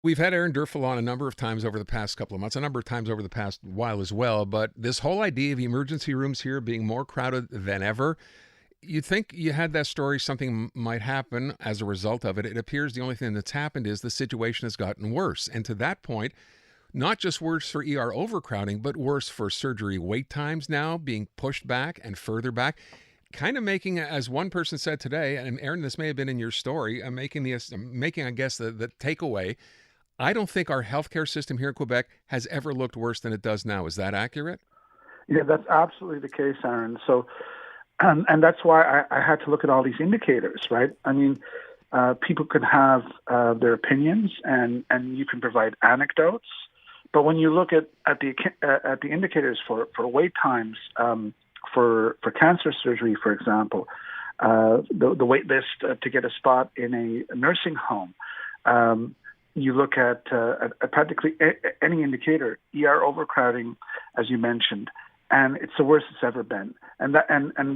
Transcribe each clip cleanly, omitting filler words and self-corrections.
We've had Aaron Derfel on a number of times over the past couple of months, a number of times over the past while as well. But this whole idea of emergency rooms here being more crowded than ever, you'd think you had that story, something might happen as a result of it. It appears the only thing that's happened is the situation has gotten worse. And to that point, not just worse for ER overcrowding, but worse for surgery wait times now being pushed back and further back. Kind of making, as one person said today, and Aaron, this may have been in your story, making, I guess, the takeaway. I don't think our healthcare system here in Quebec has ever looked worse than it does now. Is that accurate? Yeah, that's absolutely the case, Aaron. So, and that's why I had to look at all these indicators, right? I mean, people can have their opinions, and you can provide anecdotes, but when you look at the indicators for wait times for cancer surgery, for example, the wait list to get a spot in a nursing home. You look at practically any indicator, ER overcrowding, as you mentioned, and it's the worst it's ever been. And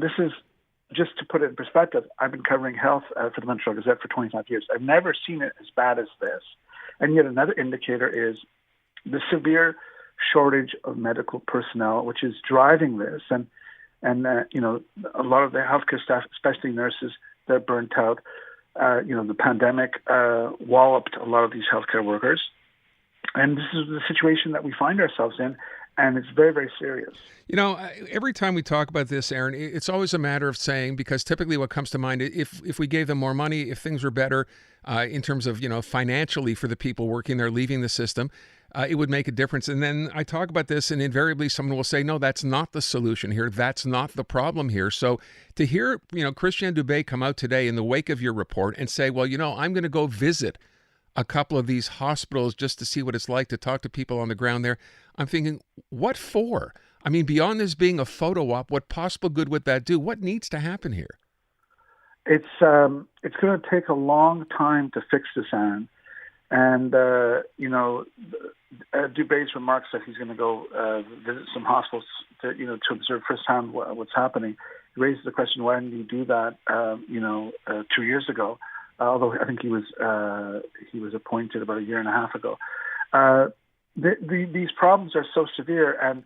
this is, just to put it in perspective, I've been covering health for the Montreal Gazette for 25 years. I've never seen it as bad as this. And yet another indicator is the severe shortage of medical personnel, which is driving this. And a lot of the healthcare staff, especially nurses, they're burnt out. The pandemic walloped a lot of these healthcare workers. And this is the situation that we find ourselves in, and it's very, very serious. Every time we talk about this, Aaron, it's always a matter of saying, because typically what comes to mind, if we gave them more money, if things were better in terms of, financially for the people working there, leaving the system, it would make a difference. And then I talk about this, and invariably someone will say, no, that's not the solution here. That's not the problem here. So to hear, Christian Dubé come out today in the wake of your report and say, well, I'm going to go visit a couple of these hospitals just to see what it's like to talk to people on the ground there. I'm thinking, what for? I mean, beyond this being a photo op, what possible good would that do? What needs to happen here? It's going to take a long time to fix this, Aaron. And, Dubé's remarks that he's going to go visit some hospitals to observe firsthand what's happening raises the question, why didn't he do that, 2 years ago? Although I think he was appointed about a year and a half ago. These problems are so severe, and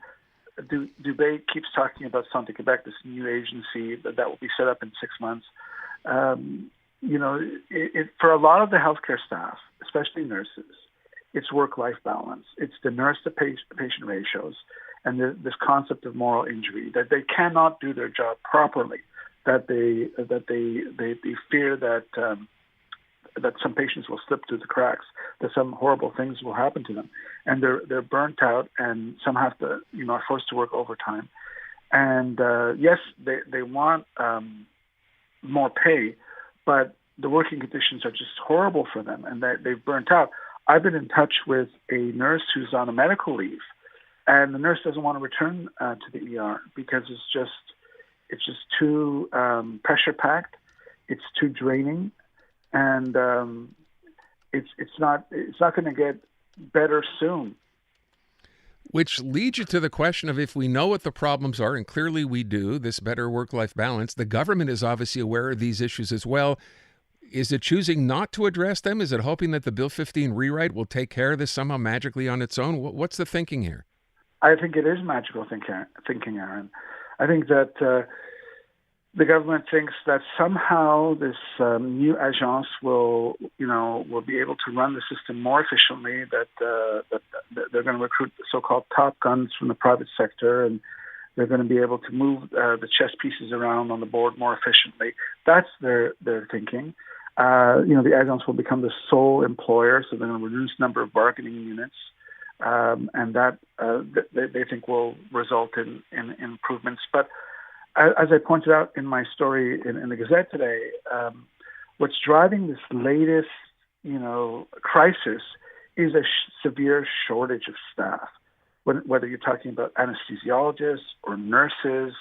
Dubé keeps talking about Santé Quebec, this new agency that will be set up in 6 months. For a lot of the healthcare staff, especially nurses, it's work-life balance. It's the nurse-to-patient ratios, and this concept of moral injury, that they cannot do their job properly, that they fear that some patients will slip through the cracks, that some horrible things will happen to them, and they're burnt out, and some have to are forced to work overtime, and yes, they want more pay, but the working conditions are just horrible for them, and they've burnt out. I've been in touch with a nurse who's on a medical leave, and the nurse doesn't want to return to the ER because it's just too pressure packed, it's too draining, and it's not going to get better soon. Which leads you to the question of, if we know what the problems are, and clearly we do, this better work-life balance, the government is obviously aware of these issues as well. Is it choosing not to address them? Is it hoping that the Bill 15 rewrite will take care of this somehow magically on its own? What's the thinking here? I think it is magical thinking, Aaron. I think that the government thinks that somehow this new agence will be able to run the system more efficiently, that they're going to recruit so-called top guns from the private sector, and they're going to be able to move the chess pieces around on the board more efficiently. That's their thinking. The agents will become the sole employer, so they're going to reduce number of bargaining units, and that they think will result in improvements. But as I pointed out in my story in the Gazette today, what's driving this latest, crisis is a severe shortage of staff. Whether you're talking about anesthesiologists or nurses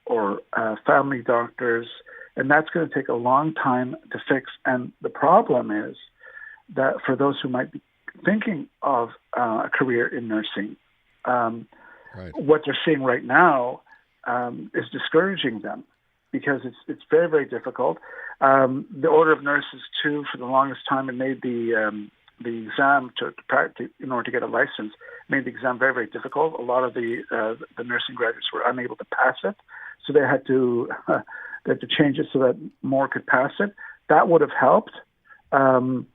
or family doctors, and that's going to take a long time to fix. And the problem is that for those who might be thinking of a career in nursing, right, what they're seeing right now is discouraging them, because it's very, very difficult. The Order of Nurses, too, for the longest time, it made the the exam to practice in order to get a license made the exam very, very difficult. A lot of the nursing graduates were unable to pass it, so they had to change it so that more could pass it. That would have helped, and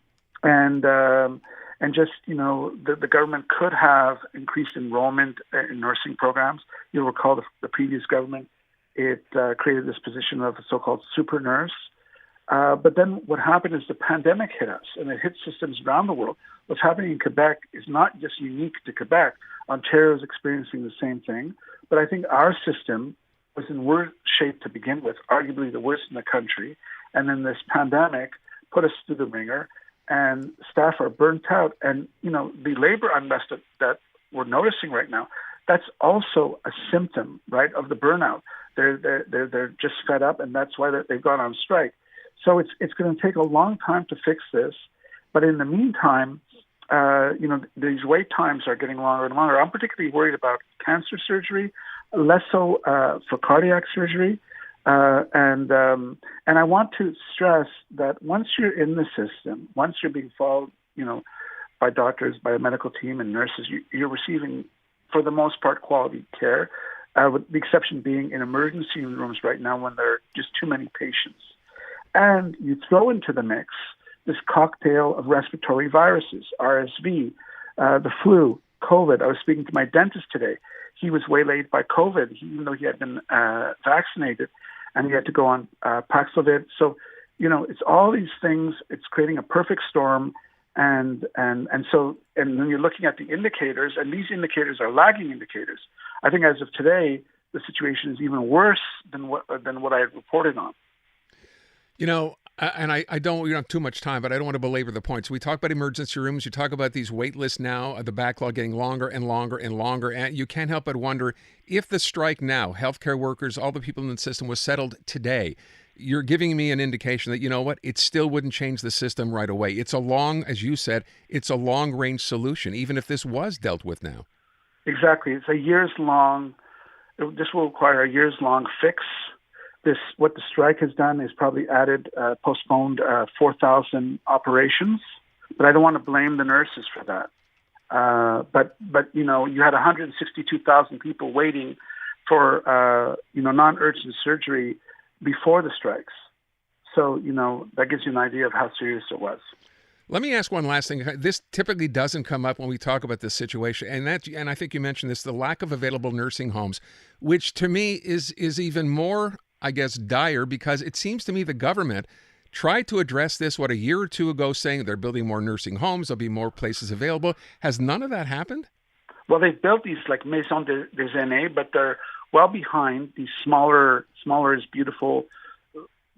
just, the government could have increased enrollment in nursing programs. You'll recall the previous government, it created this position of a so-called super nurse. But then what happened is the pandemic hit us, and it hit systems around the world. What's happening in Quebec is not just unique to Quebec. Ontario is experiencing the same thing. But I think our system was in worse shape to begin with, arguably the worst in the country. And then this pandemic put us through the ringer, and staff are burnt out. And, the labor unrest that we're noticing right now, that's also a symptom, right, of the burnout. They're just fed up, and that's why they've gone on strike. So it's going to take a long time to fix this. But in the meantime, these wait times are getting longer and longer. I'm particularly worried about cancer surgery, less so for cardiac surgery. And I want to stress that once you're in the system, once you're being followed, by doctors, by a medical team and nurses, you're receiving, for the most part, quality care, with the exception being in emergency rooms right now when there are just too many patients. And you throw into the mix this cocktail of respiratory viruses, RSV, the flu, COVID. I was speaking to my dentist today. He was waylaid by COVID, even though he had been vaccinated, and he had to go on Paxlovid. So, it's all these things. It's creating a perfect storm. And when you're looking at the indicators, and these indicators are lagging indicators, I think as of today, the situation is even worse than what I had reported on. And I don't, we don't have too much time, but I don't want to belabor the points. We talk about emergency rooms. You talk about these wait lists now, the backlog getting longer and longer and longer. And you can't help but wonder if the strike now, healthcare workers, all the people in the system was settled today. You're giving me an indication that, it still wouldn't change the system right away. It's as you said, it's a long range solution, even if this was dealt with now. Exactly. It's this will require a years long fix. What the strike has done is probably postponed 4,000 operations, but I don't want to blame the nurses for that. But you had 162,000 people waiting for non-urgent surgery before the strikes. So that gives you an idea of how serious it was. Let me ask one last thing. This typically doesn't come up when we talk about this situation, and I think you mentioned this: the lack of available nursing homes, which to me is even more, I guess, dire, because it seems to me the government tried to address this, a year or two ago, saying they're building more nursing homes, there'll be more places available. Has none of that happened? Well, they've built these like Maisons des Aînés, but they're well behind these smaller is beautiful,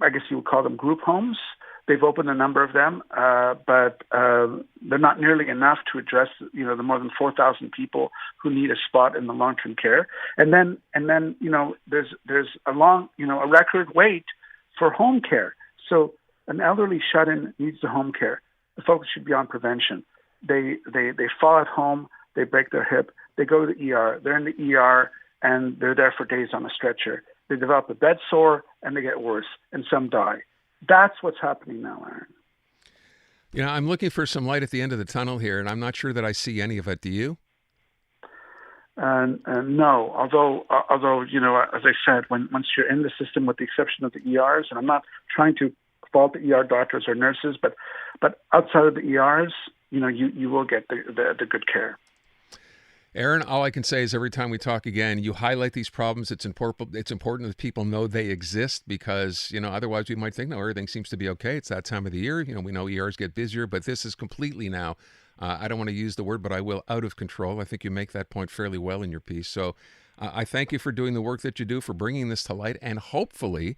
I guess you would call them group homes. They've opened a number of them, but they're not nearly enough to address, the more than 4,000 people who need a spot in the long-term care. And then, there's a record wait for home care. So an elderly shut-in needs the home care. The focus should be on prevention. They fall at home, they break their hip, they go to the ER. They're in the ER and they're there for days on a stretcher. They develop a bed sore and they get worse, and some die. That's what's happening now, Aaron. I'm looking for some light at the end of the tunnel here, and I'm not sure that I see any of it. Do you? No, although as I said, once you're in the system, with the exception of the ERs, and I'm not trying to fault the ER doctors or nurses, but outside of the ERs, you will get the good care. Aaron, all I can say is every time we talk again, you highlight these problems. It's important that people know they exist, because, otherwise we might think, no, everything seems to be okay. It's that time of the year. We know ERs get busier, but this is completely now, I don't want to use the word, but I will, out of control. I think you make that point fairly well in your piece. So I thank you for doing the work that you do, for bringing this to light, and hopefully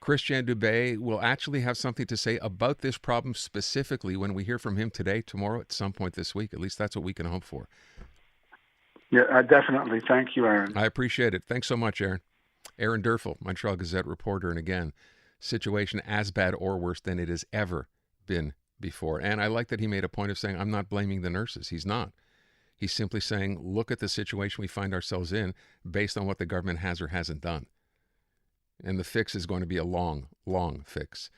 Christian Dubé will actually have something to say about this problem specifically when we hear from him today, tomorrow, at some point this week. At least that's what we can hope for. Yeah, definitely. Thank you, Aaron. I appreciate it. Thanks so much, Aaron. Aaron Derfel, Montreal Gazette reporter. And again, situation as bad or worse than it has ever been before. And I like that he made a point of saying, I'm not blaming the nurses. He's not. He's simply saying, look at the situation we find ourselves in based on what the government has or hasn't done. And the fix is going to be a long, long fix.